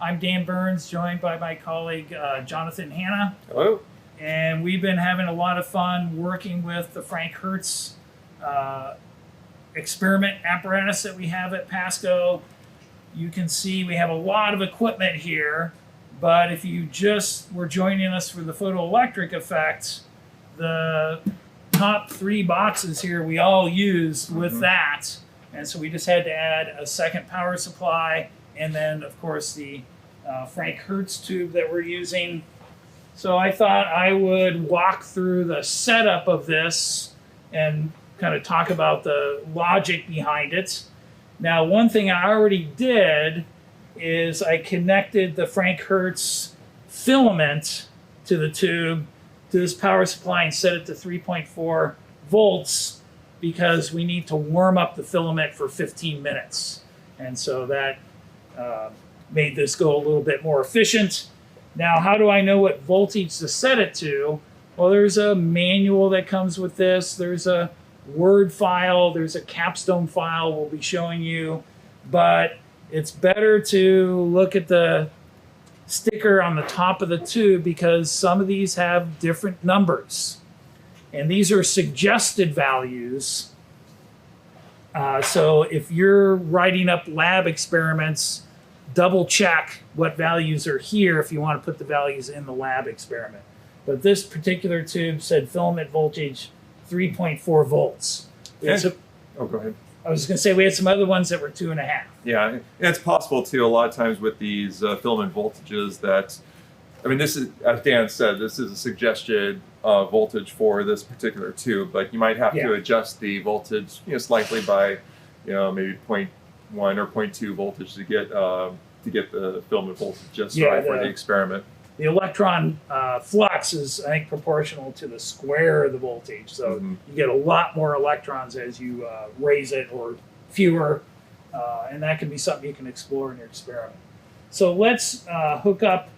I'm Dan Burns, joined by my colleague Jonathan Hanna. Hello. And we've been having a lot of fun working with the Franck-Hertz experiment apparatus that we have at PASCO. You can see we have a lot of equipment here, but if you just were joining us for the photoelectric effect, the top 3 boxes here we all used with that. And so we just had to add a second power supply and then, of course, the Franck-Hertz tube that we're using. So I thought I would walk through the setup of this and kind of talk about the logic behind it. Now, one thing I already did is I connected the Franck-Hertz filament to the tube to this power supply and set it to 3.4 volts because we need to warm up the filament for 15 minutes. And so that made this go a little bit more efficient. Now, how do I know what voltage to set it to? Well, there's a manual that comes with this. There's a Word file. There's a capstone file we'll be showing you. But it's better to look at the sticker on the top of the tube because some of these have different numbers. And these are suggested values. So if you're writing up lab experiments, double check what values are here if you want to put the values in the lab experiment. But this particular tube said filament voltage 3.4 volts. Oh, go ahead. I was going to say we had some other ones that were 2.5. Yeah, and it's possible too a lot of times with these filament voltages that, I mean, this is, as Dan said, this is a suggested voltage for this particular tube, but you might have to adjust the voltage, slightly by, maybe 0.1 or 0.2 voltage to get the filament voltage just right for the experiment. The electron flux is, I think, proportional to the square of the voltage. So you get a lot more electrons as you raise it or fewer. And that can be something you can explore in your experiment. So let's hook up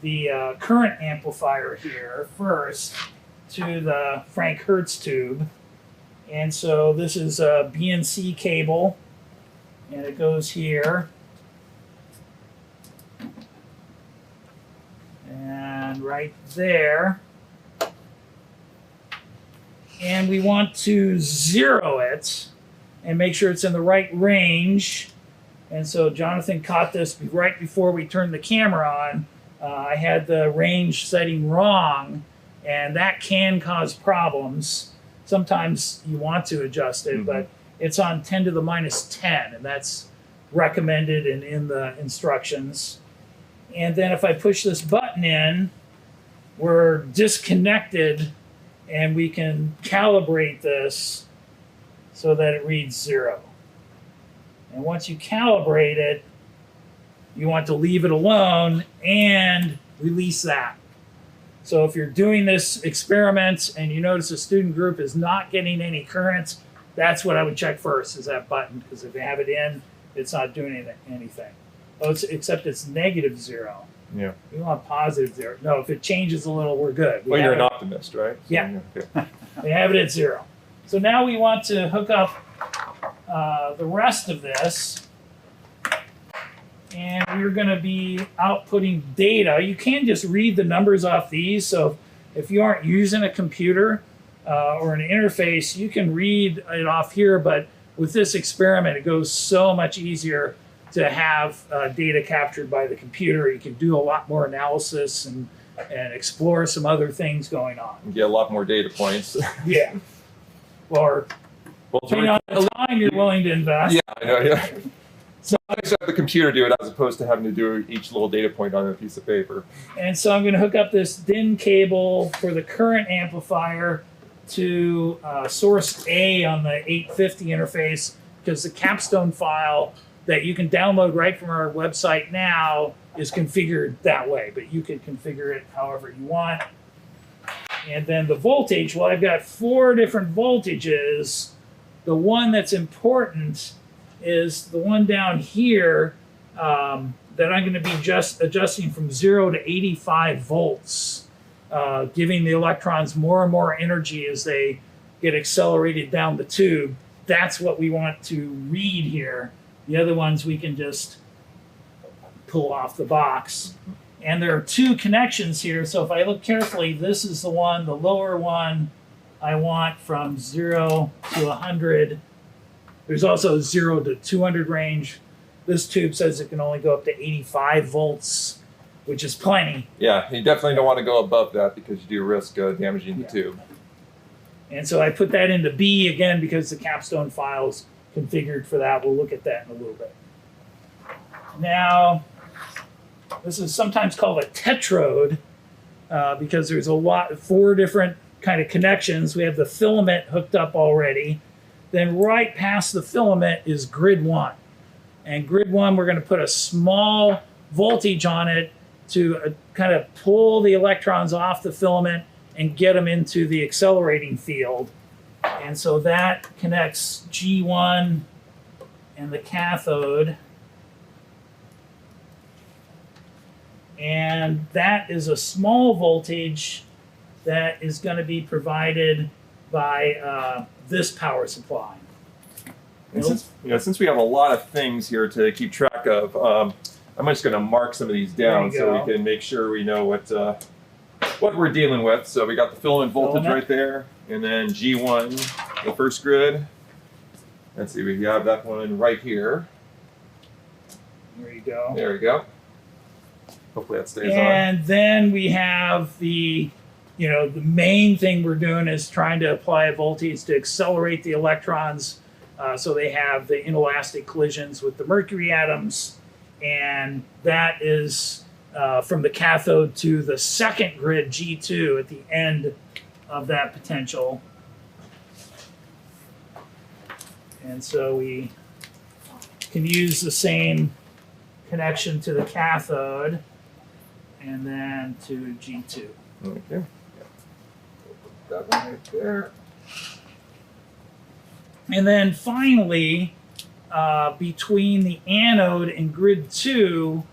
the current amplifier here first to the Franck-Hertz tube. And so this is a BNC cable. And it goes here. And right there. And we want to zero it and make sure it's in the right range. And so Jonathan caught this right before we turned the camera on. I had the range setting wrong, and that can cause problems. Sometimes you want to adjust it, but it's on 10 to the minus 10, and that's recommended and in the instructions. And then if I push this button in, we're disconnected, and we can calibrate this so that it reads 0. And once you calibrate it, you want to leave it alone and release that. So if you're doing this experiment and you notice a student group is not getting any current, that's what I would check first, is that button, because if you have it in, it's not doing anything. Oh, except it's -0. Yeah. We want +0. No, if it changes a little, we're good. Well, you're an optimist, right? Yeah. We have it at 0. So now we want to hook up the rest of this. And we're going to be outputting data. You can just read the numbers off these. So if you aren't using a computer or an interface, you can read it off here. But with this experiment, it goes so much easier to have data captured by the computer. You can do a lot more analysis and explore some other things going on. You get a lot more data points. Yeah. Or depending on the time you're willing to invest. Yeah, I know. Yeah. So I just have the computer do it as opposed to having to do each little data point on a piece of paper. And so I'm going to hook up this DIN cable for the current amplifier to source A on the 850 interface, because the capstone file that you can download right from our website now is configured that way, but you can configure it however you want. And then the voltage, well, I've got 4 different voltages. The one that's important is the one down here that I'm going to be just adjusting from 0 to 85 volts, giving the electrons more and more energy as they get accelerated down the tube. That's what we want to read here. The other ones we can just pull off the box. And there are two connections here. So if I look carefully, this is the one, the lower one, I want from 0 to 100. There's also 0 to 200 range. This tube says it can only go up to 85 volts, which is plenty. Yeah, you definitely don't want to go above that because you do risk damaging the tube. And so I put that into B again because the capstone file is configured for that. We'll look at that in a little bit. Now, this is sometimes called a tetrode because there's 4 different kind of connections. We have the filament hooked up already. Then right past the filament is grid 1. And grid 1, we're going to put a small voltage on it to kind of pull the electrons off the filament and get them into the accelerating field. And so that connects G1 and the cathode. And that is a small voltage that is going to be provided by this power supply. And since we have a lot of things here to keep track of, I'm just going to mark some of these down so we can make sure we know what we're dealing with. So we got the filament voltage right there, and then G1, the first grid. Let's see, we have that one right here. There you go. There we go. Hopefully that stays on. And then we have the main thing we're doing is trying to apply a voltage to accelerate the electrons so they have the inelastic collisions with the mercury atoms. And that is from the cathode to the second grid, G2, at the end of that potential. And so we can use the same connection to the cathode and then to G2. Okay. That one right there. And then finally, between the anode and grid 2,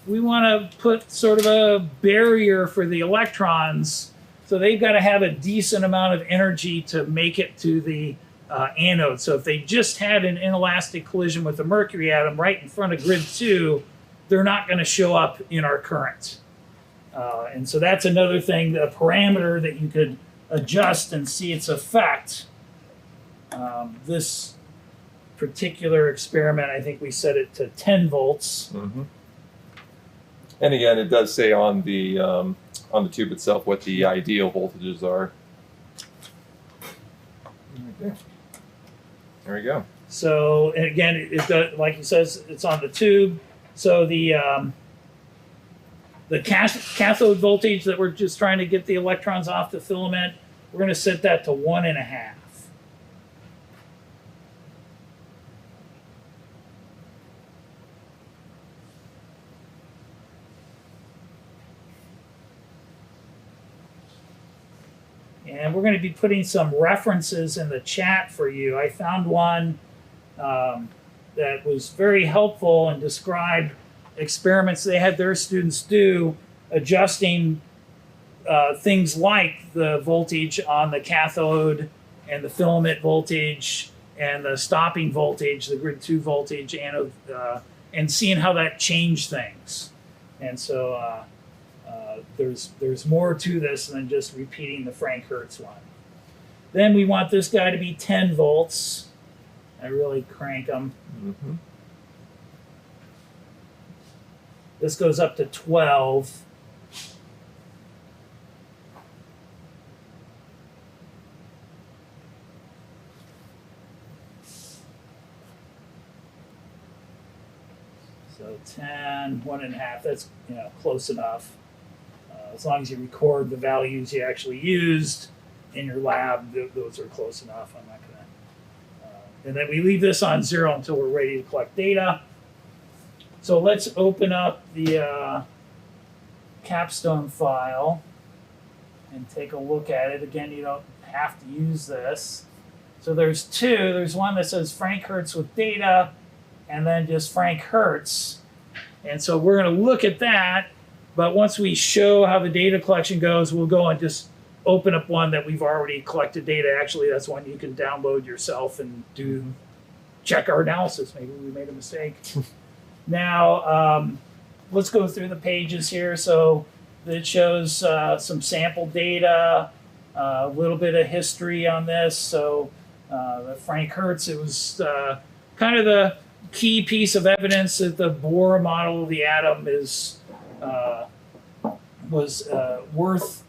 we want to put sort of a barrier for the electrons. So they've got to have a decent amount of energy to make it to the anode. So if they just had an inelastic collision with the mercury atom right in front of grid 2, they're not going to show up in our current. And so that's another thing, a parameter that you could adjust and see its effect. This particular experiment, I think we set it to 10 volts. Mm-hmm. And again, it does say on the tube itself what the ideal voltages are. Okay. There we go. So, and again, it does, like it says, it's on the tube. So the cathode voltage that we're just trying to get the electrons off the filament, we're going to set that to 1.5. And we're going to be putting some references in the chat for you. I found one that was very helpful and described experiments they had their students do, adjusting things like the voltage on the cathode and the filament voltage and the stopping voltage, the grid 2 voltage, and seeing how that changed things. And so there's more to this than just repeating the Franck-Hertz one. Then we want this guy to be 10 volts. I really crank them. Mm-hmm. This goes up to 12. So 10, 1.5, that's close enough. As long as you record the values you actually used in your lab, those are close enough. I'm not going to. And then we leave this on 0 until we're ready to collect data. So let's open up the capstone file and take a look at it. Again, you don't have to use this. So there's two. There's one that says Franck-Hertz with data, and then just Franck-Hertz. And so we're going to look at that. But once we show how the data collection goes, we'll go and just open up one that we've already collected data. Actually, that's one you can download yourself and check our analysis. Maybe we made a mistake. Now, let's go through the pages here. So it shows some sample data, a little bit of history on this. So the Franck-Hertz, it was kind of the key piece of evidence that the Bohr model of the atom is was worth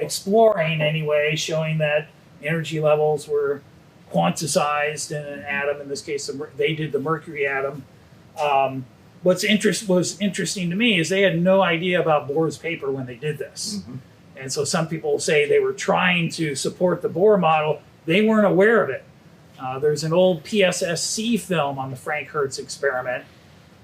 exploring anyway, showing that energy levels were quantized in an atom. In this case, they did the mercury atom. Was interesting to me is they had no idea about Bohr's paper when they did this. Mm-hmm. And so some people say they were trying to support the Bohr model. They weren't aware of it. There's an old PSSC film on the Franck-Hertz experiment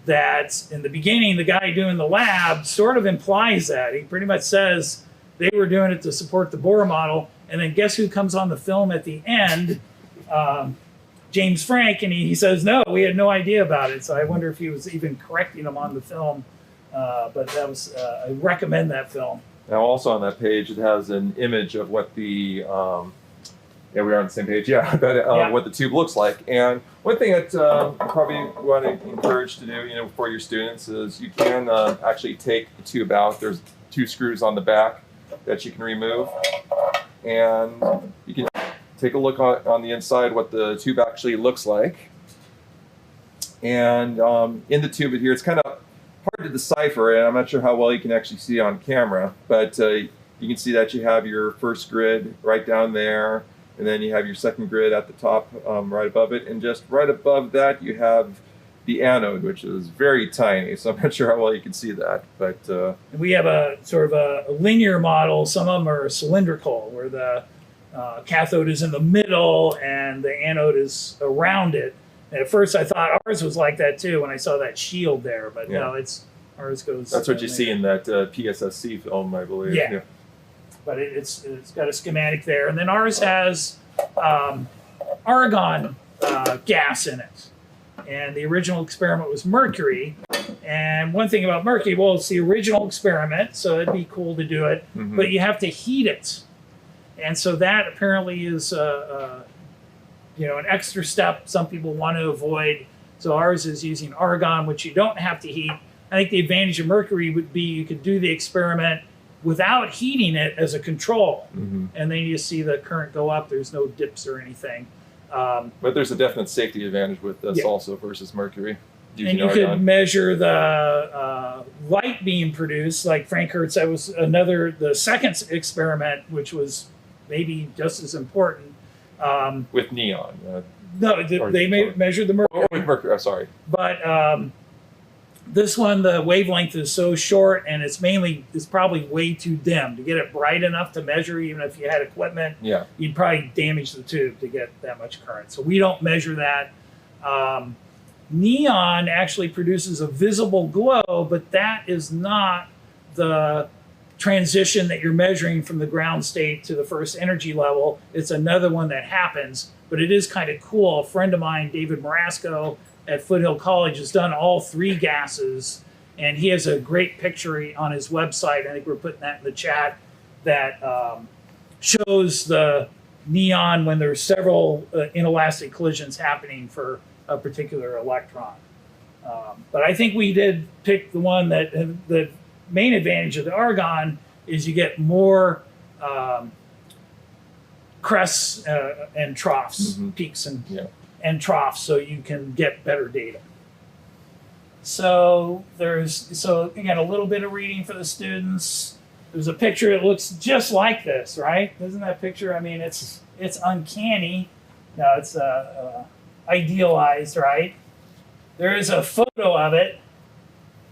that in the beginning, the guy doing the lab sort of implies that. He pretty much says they were doing it to support the Bohr model. And then guess who comes on the film at the end? James Franck, and he says, no, we had no idea about it. So I wonder if he was even correcting them on the film. But that was, I recommend that film. Now also on that page, it has an image of what the, yeah, we are on the same page, yeah, but what the tube looks like. And one thing that I probably want to encourage to do, for your students is you can actually take the tube out. There's 2 screws on the back that you can remove. And you can take a look on the inside what the tube actually looks like. And in the tube here, it's kind of hard to decipher, and I'm not sure how well you can actually see on camera, but you can see that you have your first grid right down there, and then you have your second grid at the top right above it, and just right above that you have the anode, which is very tiny, so I'm not sure how well you can see that. But we have a sort of a linear model. Some of them are cylindrical, where the cathode is in the middle and the anode is around it. And at first I thought ours was like that too when I saw that shield there, but no, ours goes. That's what you see in that PSSC film, I believe. Yeah. But it's got a schematic there, and then ours has argon gas in it. And the original experiment was mercury. And one thing about mercury, well, it's the original experiment, so it'd be cool to do it, but you have to heat it. And so that apparently is an extra step some people want to avoid. So ours is using argon, which you don't have to heat. I think the advantage of mercury would be you could do the experiment without heating it as a control. And then you see the current go up. There's no dips or anything. But there's a definite safety advantage with this also versus mercury. And you could measure the light being produced, like Franck-Hertz. That was the second experiment, which was maybe just as important. With neon. No, they measured the mercury. Oh, with mercury, sorry. But this one, the wavelength is so short, and it's probably way too dim. To get it bright enough to measure, even if you had equipment, you'd probably damage the tube to get that much current. So we don't measure that. Neon actually produces a visible glow, but that is not the transition that you're measuring from the ground state to the first energy level. It's another one that happens, but it is kind of cool. A friend of mine, David Marasco at Foothill College, has done all 3 gases, and he has a great picture on his website. I think we're putting that in the chat, that shows the neon when there's several inelastic collisions happening for a particular electron. But I think we did pick the one that the main advantage of the argon is you get more crests and troughs, peaks and troughs, so you can get better data. So again, a little bit of reading for the students. There's a picture that looks just like this, right? Isn't that picture? I mean, it's uncanny. No, it's idealized, right? There is a photo of it,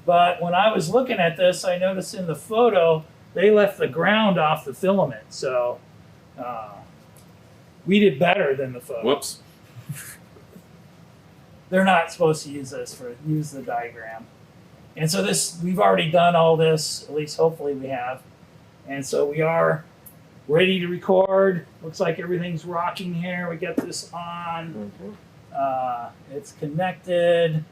but when I was looking at this, I noticed in the photo they left the ground off the filament. So we did better than the photo. Whoops. They're not supposed to use the diagram. And so we've already done all this, at least hopefully we have. And so we are ready to record. Looks like everything's rocking here. We got this on. It's connected.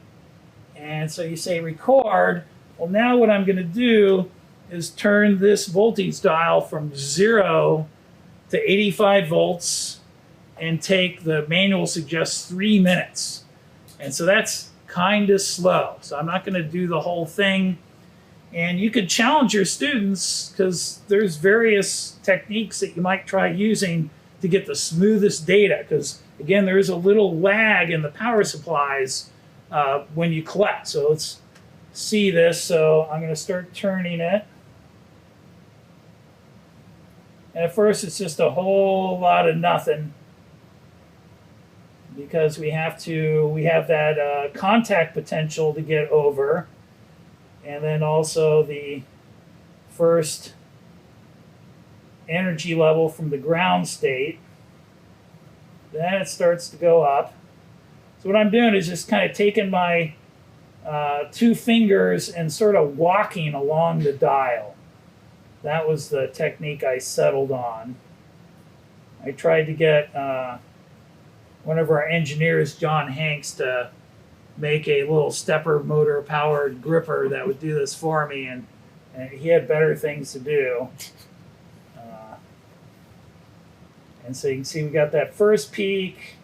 And so you say record. Well, now what I'm going to do is turn this voltage dial from 0 to 85 volts and take the manual suggests 3 minutes. And so that's kind of slow. So I'm not going to do the whole thing. And you could challenge your students because there's various techniques that you might try using to get the smoothest data. Because again, there is a little lag in the power supplies when you collect. So let's see this. So I'm going to start turning it. And at first it's just a whole lot of nothing because we have that contact potential to get over. And then also the first energy level from the ground state. Then it starts to go up. So what I'm doing is just kind of taking my 2 fingers and sort of walking along the dial. That was the technique I settled on. I tried to get one of our engineers, John Hanks, to make a little stepper motor powered gripper that would do this for me, and he had better things to do. And so you can see we got that first peak,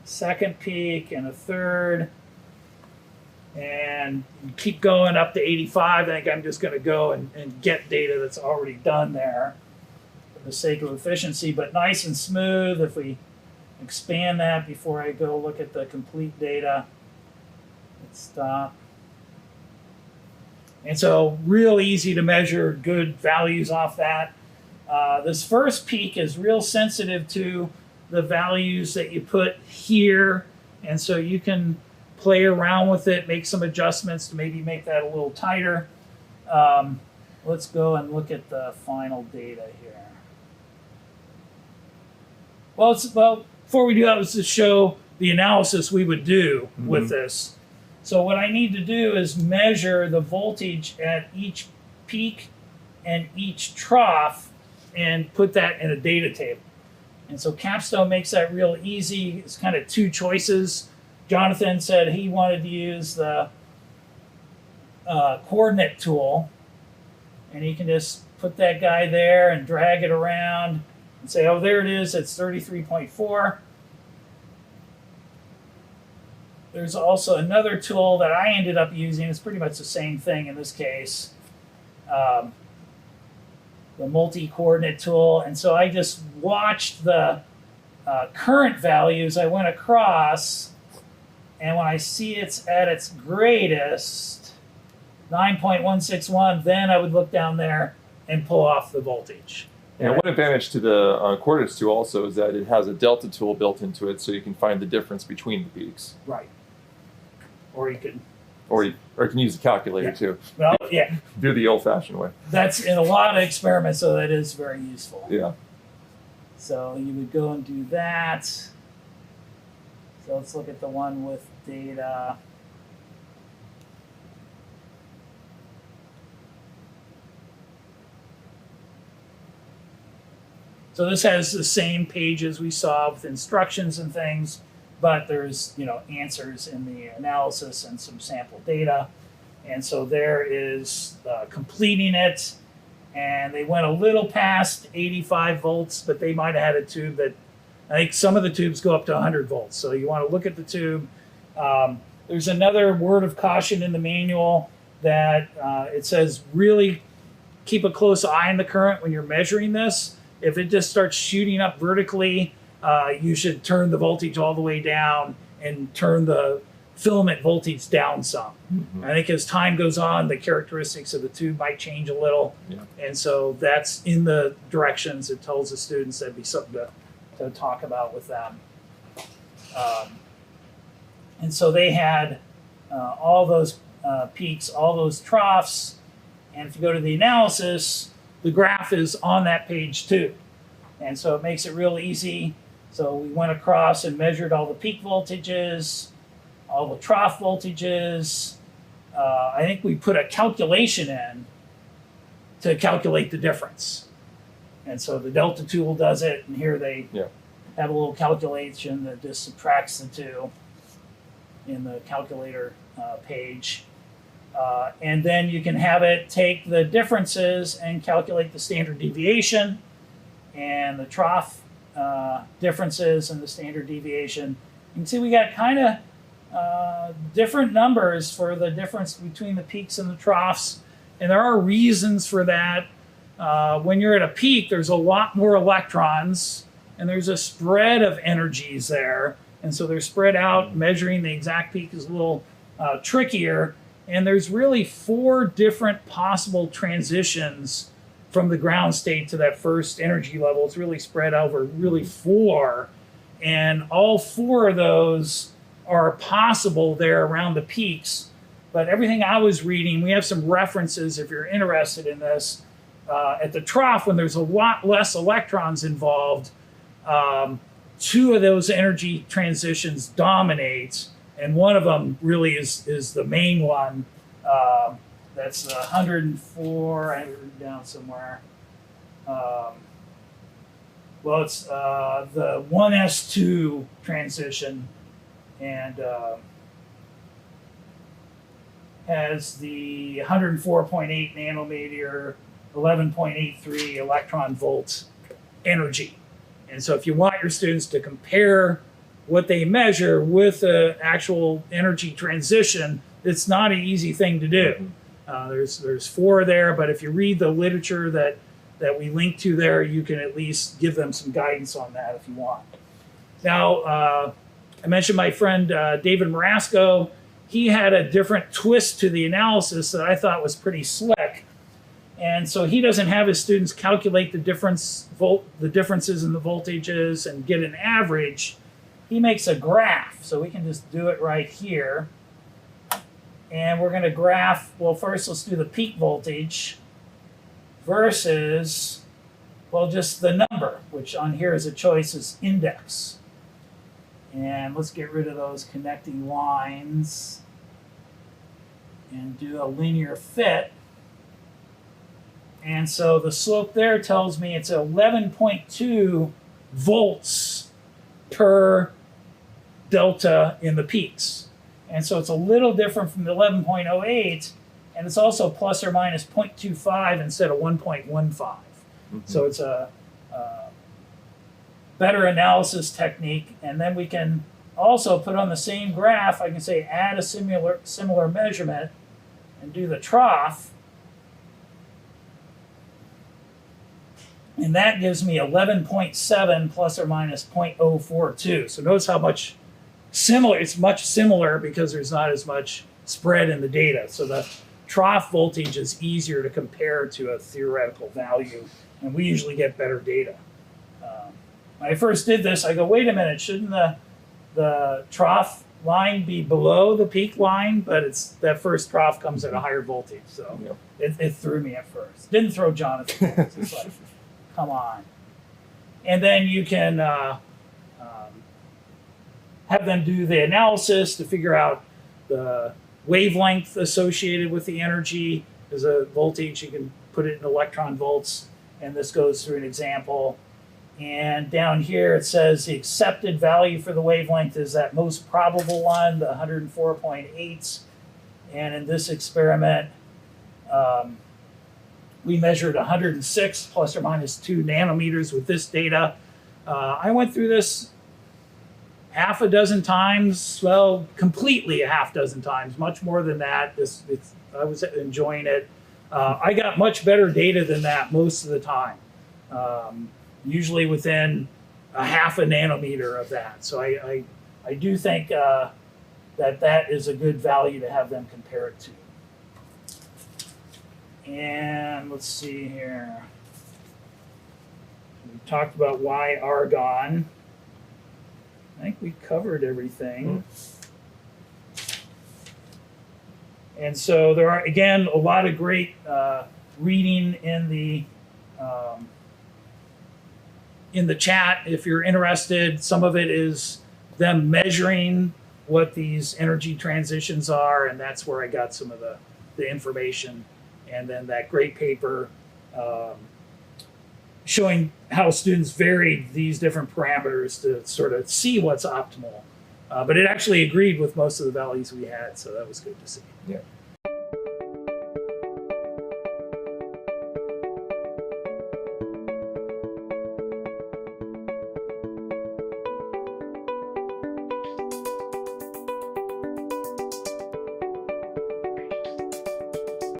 second peak, and a third. And you keep going up to 85. I think I'm just going to go and get data that's already done there for the sake of efficiency, but nice and smooth. If we expand that before I go look at the complete data, let's stop. And so real easy to measure good values off that. This first peak is real sensitive to the values that you put here, and so you can play around with it, make some adjustments to maybe make that a little tighter. Let's go and look at the final data here. Well, before we do that, let's just show the analysis we would do with this. So what I need to do is measure the voltage at each peak and each trough and put that in a data table. And so Capstone makes that real easy. It's kind of 2 choices. Jonathan said he wanted to use the coordinate tool, and he can just put that guy there and drag it around and say, oh, there it is, it's 33.4. There's also another tool that I ended up using. It's pretty much the same thing in this case, the multi-coordinate tool. And so I just watched the current values I went across, and when I see it's at its greatest, 9.161, then I would look down there and pull off the voltage. And one advantage to the coordinates tool also is that it has a delta tool built into it, so you can find the difference between the peaks. Right. Or you can... Or you can use a calculator too. Well, yeah. Do the old-fashioned way. That's in a lot of experiments, so that is very useful. Yeah. So you would go and do that. So let's look at the one with data. So this has the same pages we saw with instructions and things, but there's answers in the analysis and some sample data. And so there is completing it. And they went a little past 85 volts, but they might have had a tube that, I think some of the tubes go up to 100 volts. So you want to look at the tube. There's another word of caution in the manual that it says really keep a close eye on the current when you're measuring this. If it just starts shooting up vertically, you should turn the voltage all the way down and turn the filament voltage down some. I think as time goes on, the characteristics of the tube might change a little. Yeah. And so that's in the directions it tells the students that'd be something to talk about with them. And so they had all those peaks, all those troughs. And if you go to the analysis, the graph is on that page too. And so it makes it real easy. So we went across and measured all the peak voltages, all the trough voltages. I think we put a calculation in to calculate the difference. And so the delta tool does it, and here they have a little calculation that just subtracts the two in the calculator page. And then you can have it take the differences and calculate the standard deviation and the trough differences and the standard deviation. You can see we got kind of different numbers for the difference between the peaks and the troughs. And there are reasons for that. When you're at a peak, there's a lot more electrons, and there's a spread of energies there. And so they're spread out. Measuring the exact peak is a little trickier. And there's really 4 different possible transitions from the ground state to that first energy level. It's really spread over really 4. And all 4 of those are possible there around the peaks. But everything I was reading, we have some references if you're interested in this. At the trough, when there's a lot less electrons involved, 2 of those energy transitions dominate, and one of them really is the main one. That's 104. I have it written down somewhere. Well, it's the 1s2 transition, and has the 104.8 nanometer, 11.83 electron volt energy. And so if you want your students to compare what they measure with the actual energy transition, it's not an easy thing to do. There's 4 there, but if you read the literature that we link to there, you can at least give them some guidance on that if you want. Now, I mentioned my friend David Marasco. He had a different twist to the analysis that I thought was pretty slick. And so he doesn't have his students calculate the differences in the voltages and get an average. He makes a graph. So we can just do it right here. And we're going to graph, well, first let's do the peak voltage versus, well, just the number, which on here is a choice is index. And let's get rid of those connecting lines and do a linear fit. And so the slope there tells me it's 11.2 volts per delta in the peaks. And so it's a little different from the 11.08, and it's also plus or minus 0.25 instead of 1.15. So it's a better analysis technique. And then we can also put on the same graph, I can say add a similar measurement and do the trough. And that gives me 11.7 plus or minus 0.042. So notice how much similar, it's much similar because there's not as much spread in the data. So the trough voltage is easier to compare to a theoretical value, and we usually get better data. When I first did this, I go, wait a minute, shouldn't the trough line be below the peak line? But it's that first trough comes at a higher voltage, so it threw me at first. Didn't throw Jonathan. It's just like, come on. And then you can have them do the analysis to figure out the wavelength associated with the energy. There's a voltage, you can put it in electron volts, and this goes through an example. And down here it says the accepted value for the wavelength is that most probable one, the 104.8. And in this experiment, we measured 106 plus or minus 2 nanometers with this data. I went through this half a dozen times, well, completely a half dozen times, much more than that. I was enjoying it. I got much better data than that most of the time, usually within a half a nanometer of that. So I do think that is a good value to have them compare it to. And let's see here. We talked about why argon. I think we covered everything. And so there are, again, a lot of great reading in the chat if you're interested. Some of it is them measuring what these energy transitions are, and that's where I got some of the information. And then that great paper showing how students varied these different parameters to sort of see what's optimal. But it actually agreed with most of the values we had, so that was good to see. Yeah.